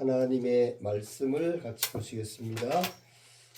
하나님의 말씀을 같이 보시겠습니다.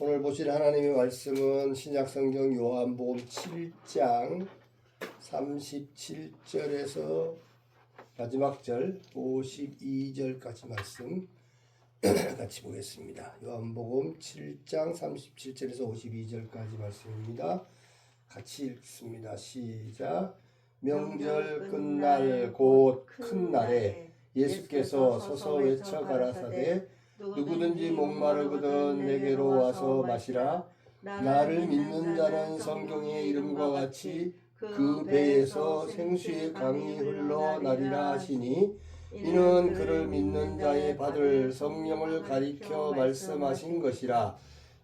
오늘 보실 하나님의 말씀은 신약성경 요한복음 7장 37절에서 마지막 절 52절까지 말씀 같이 보겠습니다. 요한복음 7장 37절에서 52절까지 말씀입니다. 같이 읽습니다. 시작. 명절 끝날 곧 큰 날에 예수께서 서서 외쳐 가라사대 누구든지 목마르거든 내게로 와서 마시라. 나를 믿는 자는 성경의 이름과 같이 그 배에서 생수의 강이 흘러나리라 하시니 이는 그를 믿는 자의 받을 성령을 가리켜 말씀하신 것이라.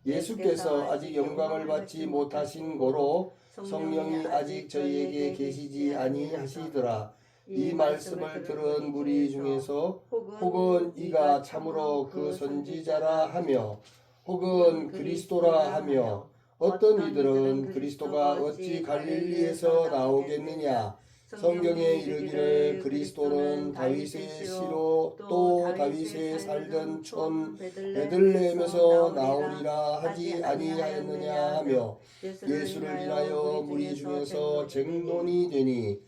예수께서 아직 영광을 받지 못하신 고로 성령이 아직 저희에게 계시지 아니하시더라. 이 말씀을 들은 무리 중에서 혹은 이가 참으로 그 선지자라 하며 혹은 그리스도라 하며 어떤 이들은 그리스도가 어찌 갈릴리에서 나오겠느냐. 성경에 이르기를 그리스도는 다윗의 씨로 또 다윗에 살던 촌 베들레헴에서 나오리라 하지 아니하였느냐 하며 예수를 인하여 무리 중에서 쟁론이 되니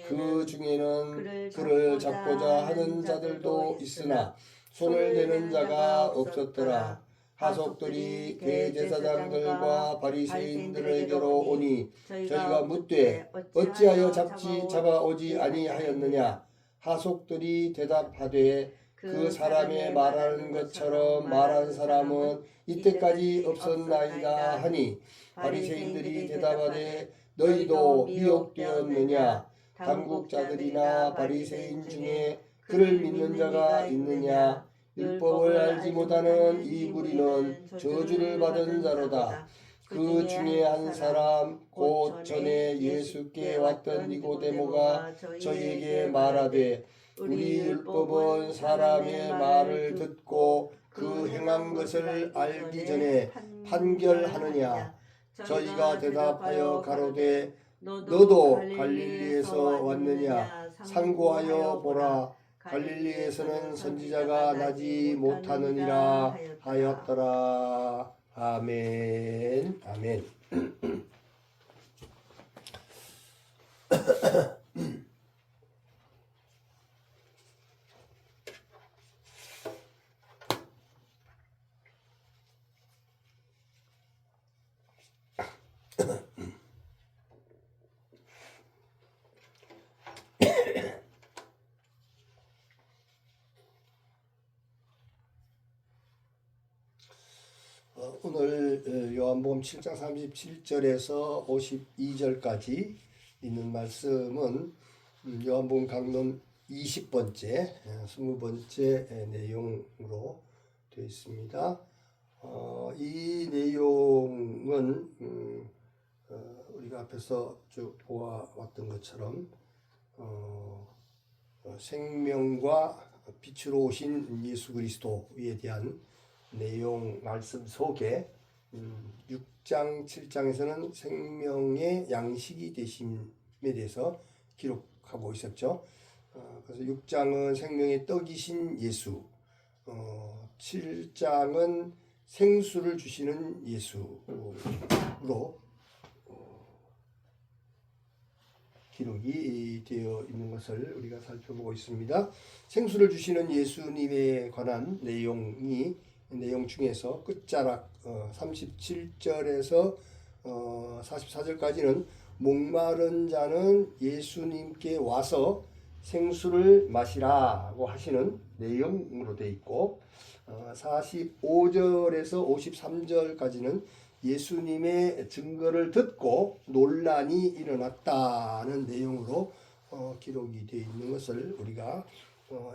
그 중에는 그를 잡고자 하는 자들도 있으나 손을 대는 자가 없었더라. 하속들이 대제사장들과 바리새인들에게로 오니 저희가 묻되 어찌하여 잡아오지 아니하였느냐. 하속들이 대답하되 그 사람의 말하는 것처럼 말한 사람은 이때까지 없었나이다 하니 바리새인들이 대답하되 너희도 미혹되었느냐. 당국자들이나 바리새인 중에 그를 믿는 자가 있느냐. 율법을 알지 못하는 이 무리는 저주를 받은 자로다. 그 중에 한 사람 곧 전에 예수께 왔던 니고데모가 저희에게 말하되 우리 율법은 사람의 말을 듣고 그 행한 것을 알기 전에 판결하느냐. 저희가 대답하여 가로되 너도 갈릴리에서 왔느냐. 상고하여 보라. 갈릴리에서는 선지자가 나지 못하느니라 하였더라. 아멘. 아멘. 오늘 요한복음 7장 37절에서 52절까지 있는 말씀은 요한복음 강론 20번째, 20번째 내용으로 되어 있습니다. 이 내용은 우리가 앞에서 쭉 보아왔던 것처럼 생명과 빛으로 오신 예수 그리스도에 대한 내용 말씀 속에 6장 7장에서는 생명의 양식이 되심에 대해서 기록하고 있었죠. 그래서 6장은 생명의 떡이신 예수, 7장은 생수를 주시는 예수로 기록이 되어 있는 것을 우리가 살펴보고 있습니다. 생수를 주시는 예수님에 관한 내용 중에서 끝자락 37절에서 44절까지는 목마른 자는 예수님께 와서 생수를 마시라고 하시는 내용으로 되어 있고 45절에서 53절까지는 예수님의 증거를 듣고 논란이 일어났다는 내용으로 기록이 되어 있는 것을 우리가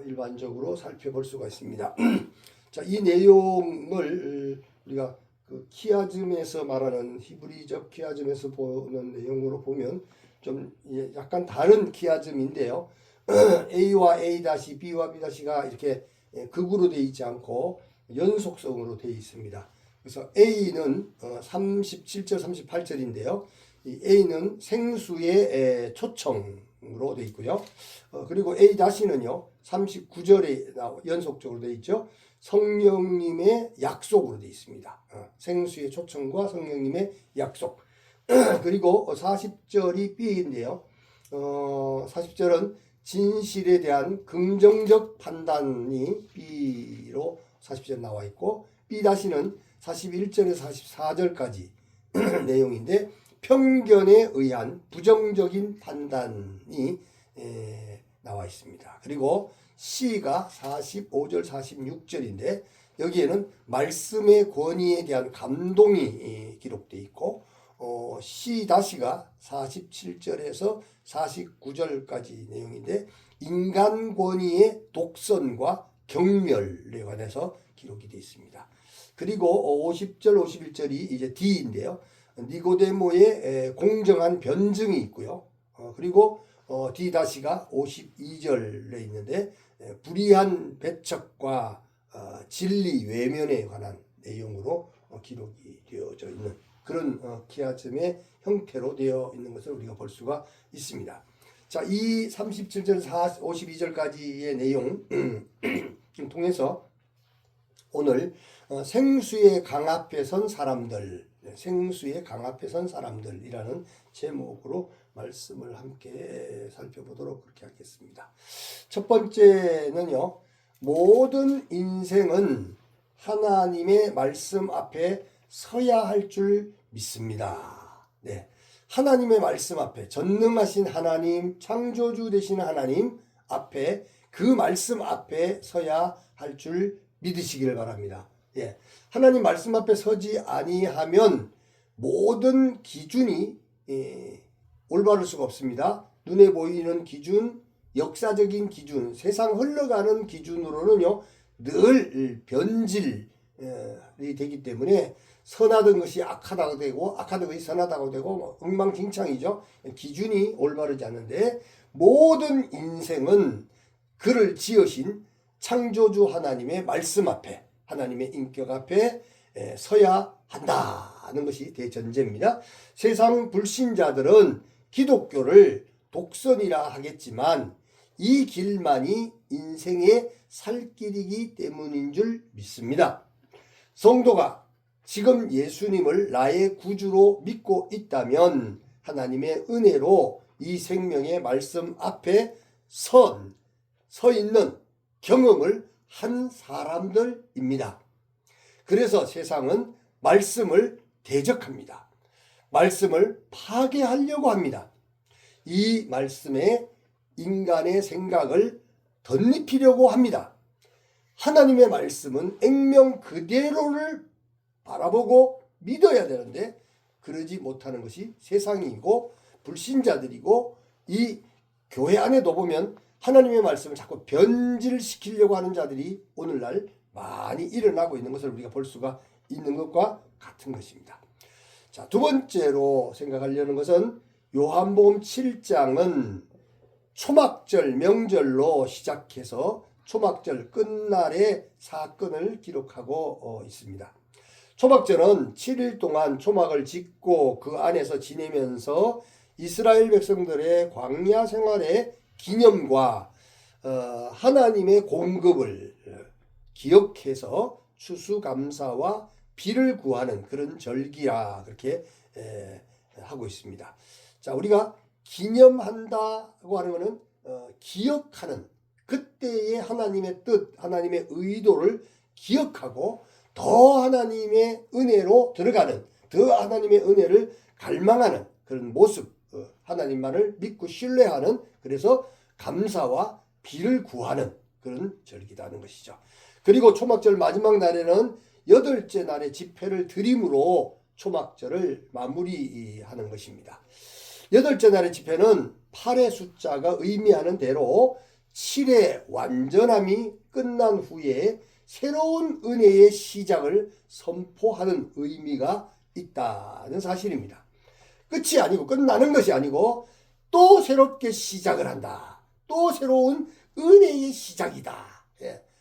일반적으로 살펴볼 수가 있습니다. 자, 이 내용을 우리가 그 키아즘에서 말하는 히브리적 키아즘에서 보는 내용으로 보면 좀 약간 다른 키아즘인데요. A와 A-, B와 B-가 이렇게 극으로 되어 있지 않고 연속성으로 되어 있습니다. 그래서 A는 37절, 38절인데요. 이 A는 생수의 초청을 내용으로 되어 있고요. 그리고 A-는요 39절에 연속적으로 되어 있죠. 성령님의 약속으로 되어 있습니다. 생수의 초청과 성령님의 약속. 그리고 40절이 B인데요. 40절은 진실에 대한 긍정적 판단이 B로 40절 나와 있고, B-는 41절에서 44절까지 내용인데 편견에 의한 부정적인 판단이 나와 있습니다. 그리고 C가 45절 46절인데 여기에는 말씀의 권위에 대한 감동이 기록되어 있고, C-가 47절에서 49절까지 내용인데 인간 권위의 독선과 경멸에 관해서 기록이 되어 있습니다. 그리고 50절 51절이 이제 D인데요. 니고데모의 공정한 변증이 있고요. 그리고 D-가 52절에 있는데 불의한 배척과 진리 외면에 관한 내용으로 기록이 되어져 있는 그런 키아즘의 형태로 되어 있는 것을 우리가 볼 수가 있습니다. 자, 이 37절 52절까지의 내용 통해서 오늘 생수의 강 앞에 선 사람들, 생수의 강 앞에 선 사람들이라는 제목으로 말씀을 함께 살펴보도록 그렇게 하겠습니다. 첫 번째는요, 모든 인생은 하나님의 말씀 앞에 서야 할 줄 믿습니다. 네, 하나님의 말씀 앞에, 전능하신 하나님, 창조주 되시는 하나님 앞에, 그 말씀 앞에 서야 할 줄 믿으시기를 바랍니다. 예, 하나님 말씀 앞에 서지 아니하면 모든 기준이 올바를 수가 없습니다. 눈에 보이는 기준, 역사적인 기준, 세상 흘러가는 기준으로는요 늘 변질이 되기 때문에 선하던 것이 악하다고 되고 악하던 것이 선하다고 되고 엉망진창이죠. 기준이 올바르지 않는데 모든 인생은 그를 지으신 창조주 하나님의 말씀 앞에, 하나님의 인격 앞에 서야 한다는 것이 대전제입니다. 세상 불신자들은 기독교를 독선이라 하겠지만 이 길만이 인생의 살 길이기 때문인 줄 믿습니다. 성도가 지금 예수님을 나의 구주로 믿고 있다면 하나님의 은혜로 이 생명의 말씀 앞에 서 있는 경험을 한 사람들입니다. 그래서 세상은 말씀을 대적합니다. 말씀을 파괴하려고 합니다. 이 말씀에 인간의 생각을 덧입히려고 합니다. 하나님의 말씀은 액면 그대로를 바라보고 믿어야 되는데 그러지 못하는 것이 세상이고 불신자들이고, 이 교회 안에도 보면 하나님의 말씀을 자꾸 변질시키려고 하는 자들이 오늘날 많이 일어나고 있는 것을 우리가 볼 수가 있는 것과 같은 것입니다. 자, 두 번째로 생각하려는 것은 요한복음 7장은 초막절 명절로 시작해서 초막절 끝날의 사건을 기록하고 있습니다. 초막절은 7일 동안 초막을 짓고 그 안에서 지내면서 이스라엘 백성들의 광야 생활의 기념과 하나님의 공급을 기억해서 추수감사와 비를 구하는 그런 절기라 그렇게 하고 있습니다. 자, 우리가 기념한다고 하는 것은 기억하는, 그때의 하나님의 뜻, 하나님의 의도를 기억하고 더 하나님의 은혜로 들어가는, 더 하나님의 은혜를 갈망하는 그런 모습, 하나님만을 믿고 신뢰하는, 그래서 감사와 비를 구하는 그런 절기라는 것이죠. 그리고 초막절 마지막 날에는 8째 날의 집회를 드림으로 초막절을 마무리하는 것입니다. 8째 날의 집회는 8의 숫자가 의미하는 대로 7의 완전함이 끝난 후에 새로운 은혜의 시작을 선포하는 의미가 있다는 사실입니다. 끝이 아니고, 끝나는 것이 아니고 또 새롭게 시작을 한다. 또 새로운 은혜의 시작이다.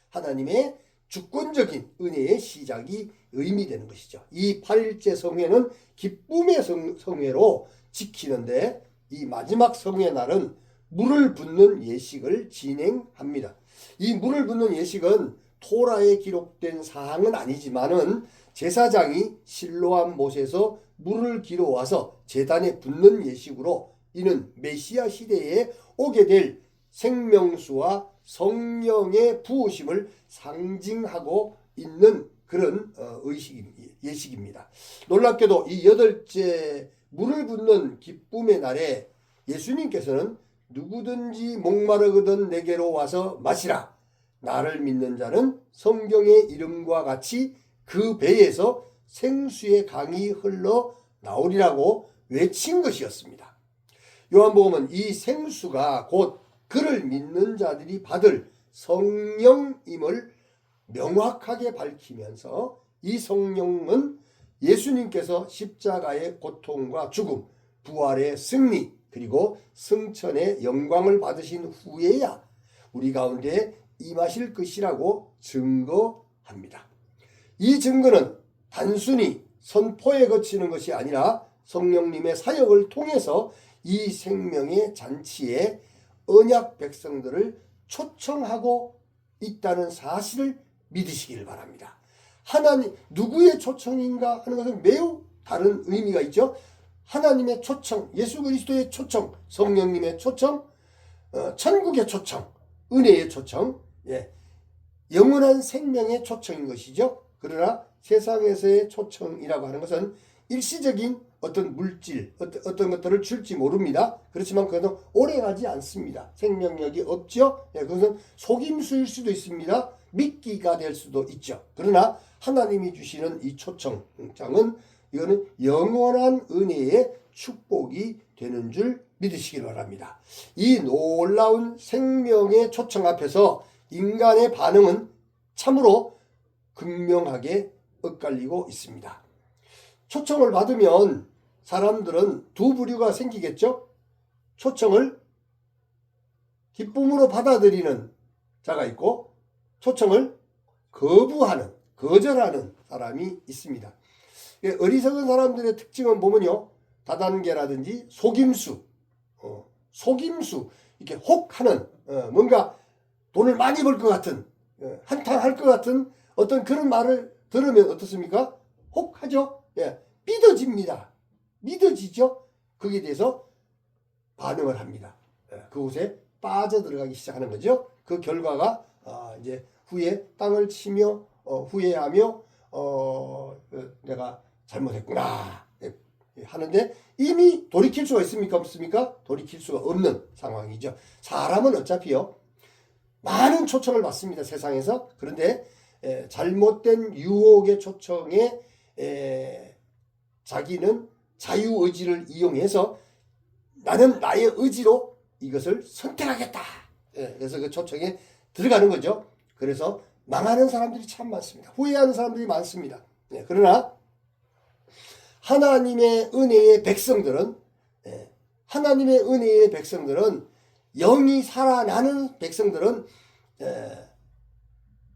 하나님의 주권적인 은혜의 시작이 의미되는 것이죠. 이 8일째 성회는 기쁨의 성회로 지키는데 이 마지막 성회 날은 물을 붓는 예식을 진행합니다. 이 물을 붓는 예식은 토라에 기록된 사항은 아니지만은 제사장이 실로암 못에서 물을 길어와서 제단에 붓는 예식으로 이는 메시아 시대에 오게 될 생명수와 성령의 부으심을 상징하고 있는 그런 예식입니다. 놀랍게도 이 8째 물을 붓는 기쁨의 날에 예수님께서는 누구든지 목마르거든 내게로 와서 마시라. 나를 믿는 자는 성경의 이름과 같이 그 배에서 생수의 강이 흘러 나오리라고 외친 것이었습니다. 요한복음은 이 생수가 곧 그를 믿는 자들이 받을 성령임을 명확하게 밝히면서 이 성령은 예수님께서 십자가의 고통과 죽음, 부활의 승리, 그리고 승천의 영광을 받으신 후에야 우리 가운데 임하실 것이라고 증거합니다. 이 증거는 단순히 선포에 그치는 것이 아니라 성령님의 사역을 통해서 이 생명의 잔치에 언약 백성들을 초청하고 있다는 사실을 믿으시기를 바랍니다. 하나님 누구의 초청인가 하는 것은 매우 다른 의미가 있죠. 하나님의 초청, 예수 그리스도의 초청, 성령님의 초청, 천국의 초청, 은혜의 초청, 영원한 생명의 초청인 것이죠. 그러나 세상에서의 초청이라고 하는 것은 일시적인 어떤 물질, 어떤 것들을 줄지 모릅니다. 그렇지만 그것은 오래가지 않습니다. 생명력이 없죠. 그것은 속임수일 수도 있습니다. 미끼가 될 수도 있죠. 그러나 하나님이 주시는 이 초청장은 이거는 영원한 은혜의 축복이 되는 줄 믿으시길 바랍니다. 이 놀라운 생명의 초청 앞에서 인간의 반응은 참으로 극명하게 엇갈리고 있습니다. 초청을 받으면 사람들은 두 부류가 생기겠죠. 초청을 기쁨으로 받아들이는 자가 있고 초청을 거절하는 사람이 있습니다. 어리석은 사람들의 특징은 보면요, 다단계라든지 속임수, 이렇게 혹하는, 뭔가 돈을 많이 벌 것 같은, 한탕할 것 같은 어떤 그런 말을 들으면 어떻습니까? 혹하죠. 믿어집니다. 믿어지죠. 거기에 대해서 반응을 합니다. 그곳에 빠져들어가기 시작하는 거죠. 그 결과가 이제 후에 땅을 치며 후회하며 내가 잘못했구나 하는데 이미 돌이킬 수가 있습니까? 없습니까? 돌이킬 수가 없는 상황이죠. 사람은 어차피요 많은 초청을 받습니다. 세상에서. 그런데 잘못된 유혹의 초청에 자기는 자유의지를 이용해서 나는 나의 의지로 이것을 선택하겠다. 그래서 그 초청에 들어가는 거죠. 그래서 망하는 사람들이 참 많습니다. 후회하는 사람들이 많습니다. 그러나 하나님의 은혜의 백성들은 영이 살아나는 백성들은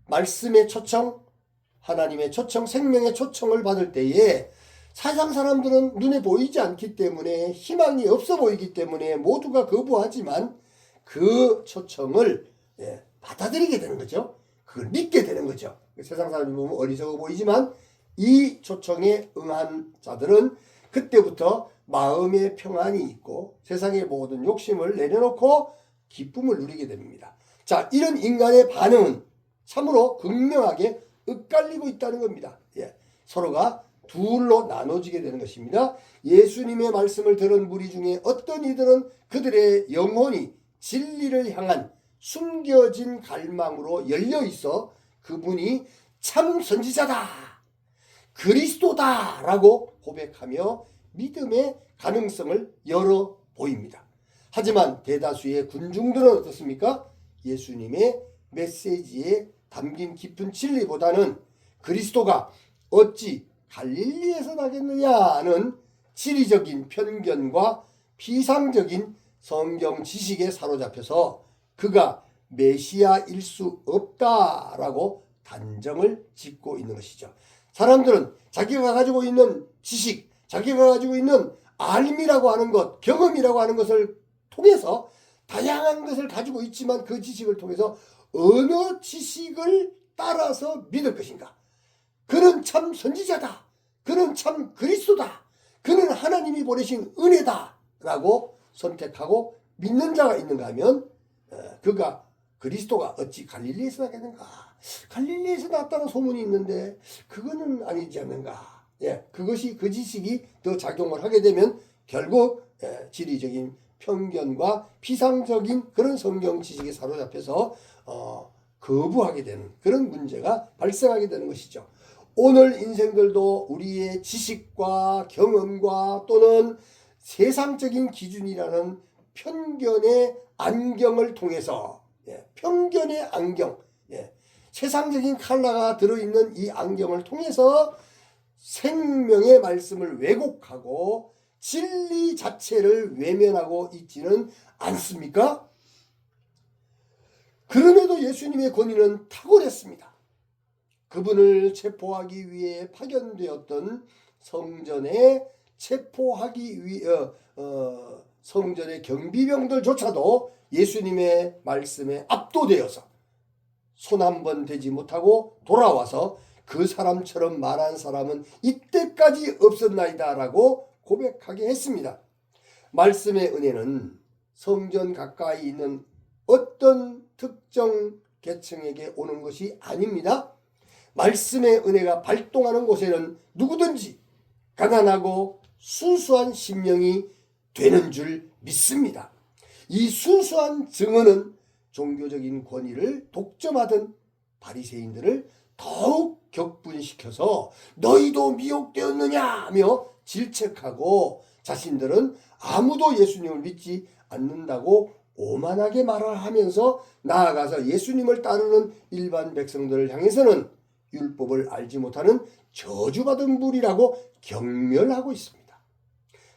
말씀의 초청, 하나님의 초청, 생명의 초청을 받을 때에 세상 사람들은 눈에 보이지 않기 때문에 희망이 없어 보이기 때문에 모두가 거부하지만 그 초청을 받아들이게 되는 거죠. 그걸 믿게 되는 거죠. 세상 사람들이 보면 어리석어 보이지만 이 초청에 응한 자들은 그때부터 마음의 평안이 있고 세상의 모든 욕심을 내려놓고 기쁨을 누리게 됩니다. 자, 이런 인간의 반응은 참으로 극명하게 엇갈리고 있다는 겁니다. 서로가 둘로 나눠지게 되는 것입니다. 예수님의 말씀을 들은 무리 중에 어떤 이들은 그들의 영혼이 진리를 향한 숨겨진 갈망으로 열려 있어 그분이 참 선지자다, 그리스도다 라고 고백하며 믿음의 가능성을 열어 보입니다. 하지만 대다수의 군중들은 어떻습니까? 예수님의 메시지에 담긴 깊은 진리보다는 그리스도가 어찌 갈릴리에서 나겠느냐는 지리적인 편견과 피상적인 성경 지식에 사로잡혀서 그가 메시아일 수 없다라고 단정을 짓고 있는 것이죠. 사람들은 자기가 가지고 있는 지식, 자기가 가지고 있는 알미라고 하는 것, 경험이라고 하는 것을 통해서 다양한 것을 가지고 있지만 그 지식을 통해서 어느 지식을 따라서 믿을 것인가? 그는 참 선지자다. 그는 참 그리스도다. 그는 하나님이 보내신 은혜다. 라고 선택하고 믿는 자가 있는가 하면 그가 그리스도가 어찌 갈릴리에서 나겠는가? 갈릴리에서 났다는 소문이 있는데 그거는 아니지 않는가? 그것이 그 지식이 더 작용을 하게 되면 결국 지리적인 편견과 피상적인 그런 성경 지식에 사로잡혀서 거부하게 되는 그런 문제가 발생하게 되는 것이죠. 오늘 인생들도 우리의 지식과 경험과 또는 세상적인 기준이라는 편견의 안경을 통해서 편견의 안경, 세상적인 컬러가 들어있는 이 안경을 통해서 생명의 말씀을 왜곡하고 진리 자체를 외면하고 있지는 않습니까? 그럼에도 예수님의 권위는 탁월했습니다. 그분을 체포하기 위해 파견되었던 성전에 체포하기 위해 성전의 경비병들조차도 예수님의 말씀에 압도되어서 손 한 번 대지 못하고 돌아와서 그 사람처럼 말한 사람은 이때까지 없었나이다 라고 고백하게 했습니다. 말씀의 은혜는 성전 가까이 있는 어떤 특정 계층에게 오는 것이 아닙니다. 말씀의 은혜가 발동하는 곳에는 누구든지 가난하고 순수한 심령이 되는 줄 믿습니다. 이 순수한 증언은 종교적인 권위를 독점하던 바리새인들을 더욱 격분시켜서 너희도 미혹되었느냐며 질책하고 자신들은 아무도 예수님을 믿지 않는다고 오만하게 말을 하면서 나아가서 예수님을 따르는 일반 백성들을 향해서는 율법을 알지 못하는 저주받은 무리라고 경멸하고 있습니다.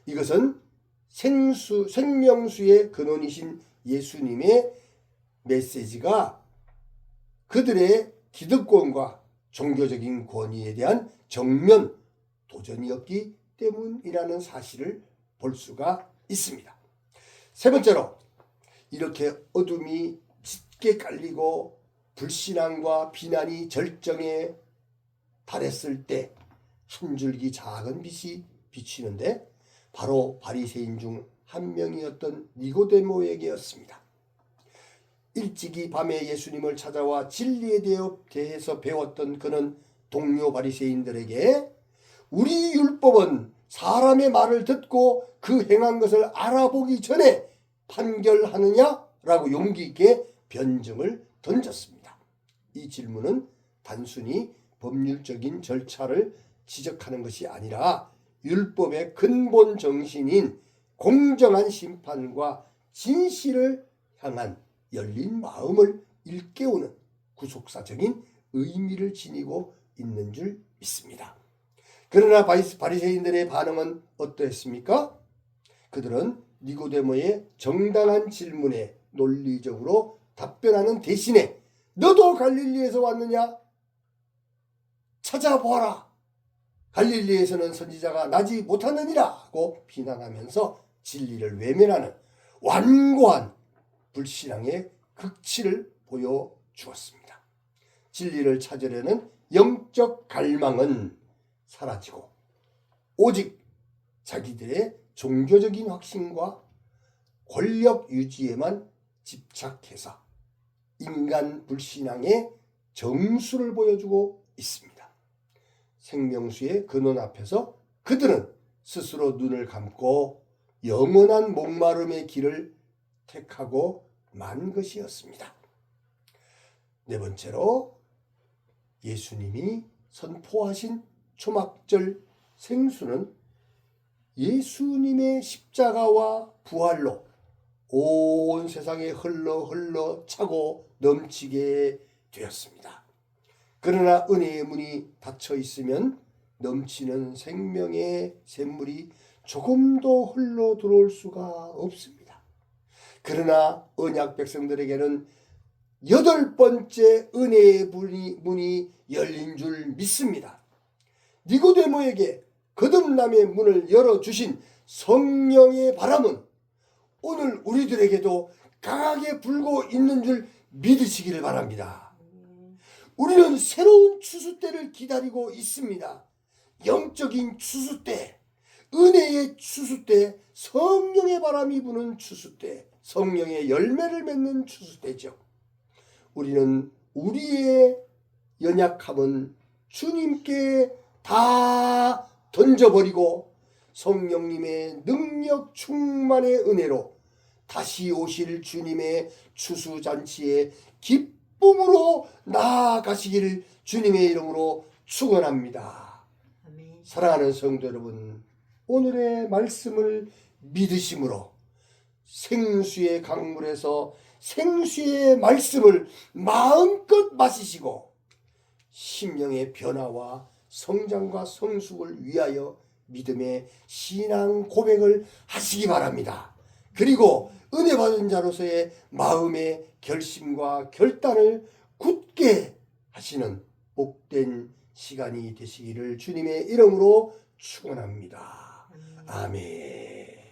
이것은 생명수의 근원이신 예수님의 메시지가 그들의 기득권과 종교적인 권위에 대한 정면 도전이었기 때문이라는 사실을 볼 수가 있습니다. 세 번째로 이렇게 어둠이 짙게 깔리고 불신앙과 비난이 절정에 달했을 때 한 줄기 작은 빛이 비치는데 바로 바리새인 중 한 명이었던 니고데모에게였습니다. 일찍이 밤에 예수님을 찾아와 진리에 대해서 배웠던 그는 동료 바리새인들에게 우리 율법은 사람의 말을 듣고 그 행한 것을 알아보기 전에 판결하느냐라고 용기 있게 변증을 던졌습니다. 이 질문은 단순히 법률적인 절차를 지적하는 것이 아니라 율법의 근본 정신인 공정한 심판과 진실을 향한 열린 마음을 일깨우는 구속사적인 의미를 지니고 있는 줄 믿습니다. 그러나 바리새인들의 반응은 어떠했습니까? 그들은 니고데모의 정당한 질문에 논리적으로 답변하는 대신에 너도 갈릴리에서 왔느냐? 찾아보아라. 갈릴리에서는 선지자가 나지 못하느니라 하고 비난하면서 진리를 외면하는 완고한 불신앙의 극치를 보여주었습니다. 진리를 찾으려는 영적 갈망은 사라지고 오직 자기들의 종교적인 확신과 권력 유지에만 집착해서 인간 불신앙의 정수를 보여주고 있습니다. 생명수의 근원 앞에서 그들은 스스로 눈을 감고 영원한 목마름의 길을 택하고 만 것이었습니다. 네 번째로 예수님이 선포하신 초막절 생수는 예수님의 십자가와 부활로 온 세상에 흘러 차고 넘치게 되었습니다. 그러나 은혜의 문이 닫혀 있으면 넘치는 생명의 샘물이 조금도 흘러 들어올 수가 없습니다. 그러나 언약 백성들에게는 8번째 은혜의 문이 열린 줄 믿습니다. 니고데모에게 거듭남의 문을 열어주신 성령의 바람은 오늘 우리들에게도 강하게 불고 있는 줄 믿으시기를 바랍니다. 우리는 새로운 추수 때를 기다리고 있습니다. 영적인 추수 때, 은혜의 추수 때, 성령의 바람이 부는 추수 때, 성령의 열매를 맺는 추수 때죠. 우리는 우리의 연약함은 주님께 다 던져버리고 성령님의 능력 충만의 은혜로 다시 오실 주님의 추수잔치에 기쁨으로 나아가시기를 주님의 이름으로 축원합니다. 아멘. 사랑하는 성도 여러분, 오늘의 말씀을 믿으심으로 생수의 강물에서 생수의 말씀을 마음껏 마시시고 심령의 변화와 성장과 성숙을 위하여 믿음의 신앙 고백을 하시기 바랍니다. 그리고 은혜 받은 자로서의 마음의 결심과 결단을 굳게 하시는 복된 시간이 되시기를 주님의 이름으로 축원합니다. 아멘.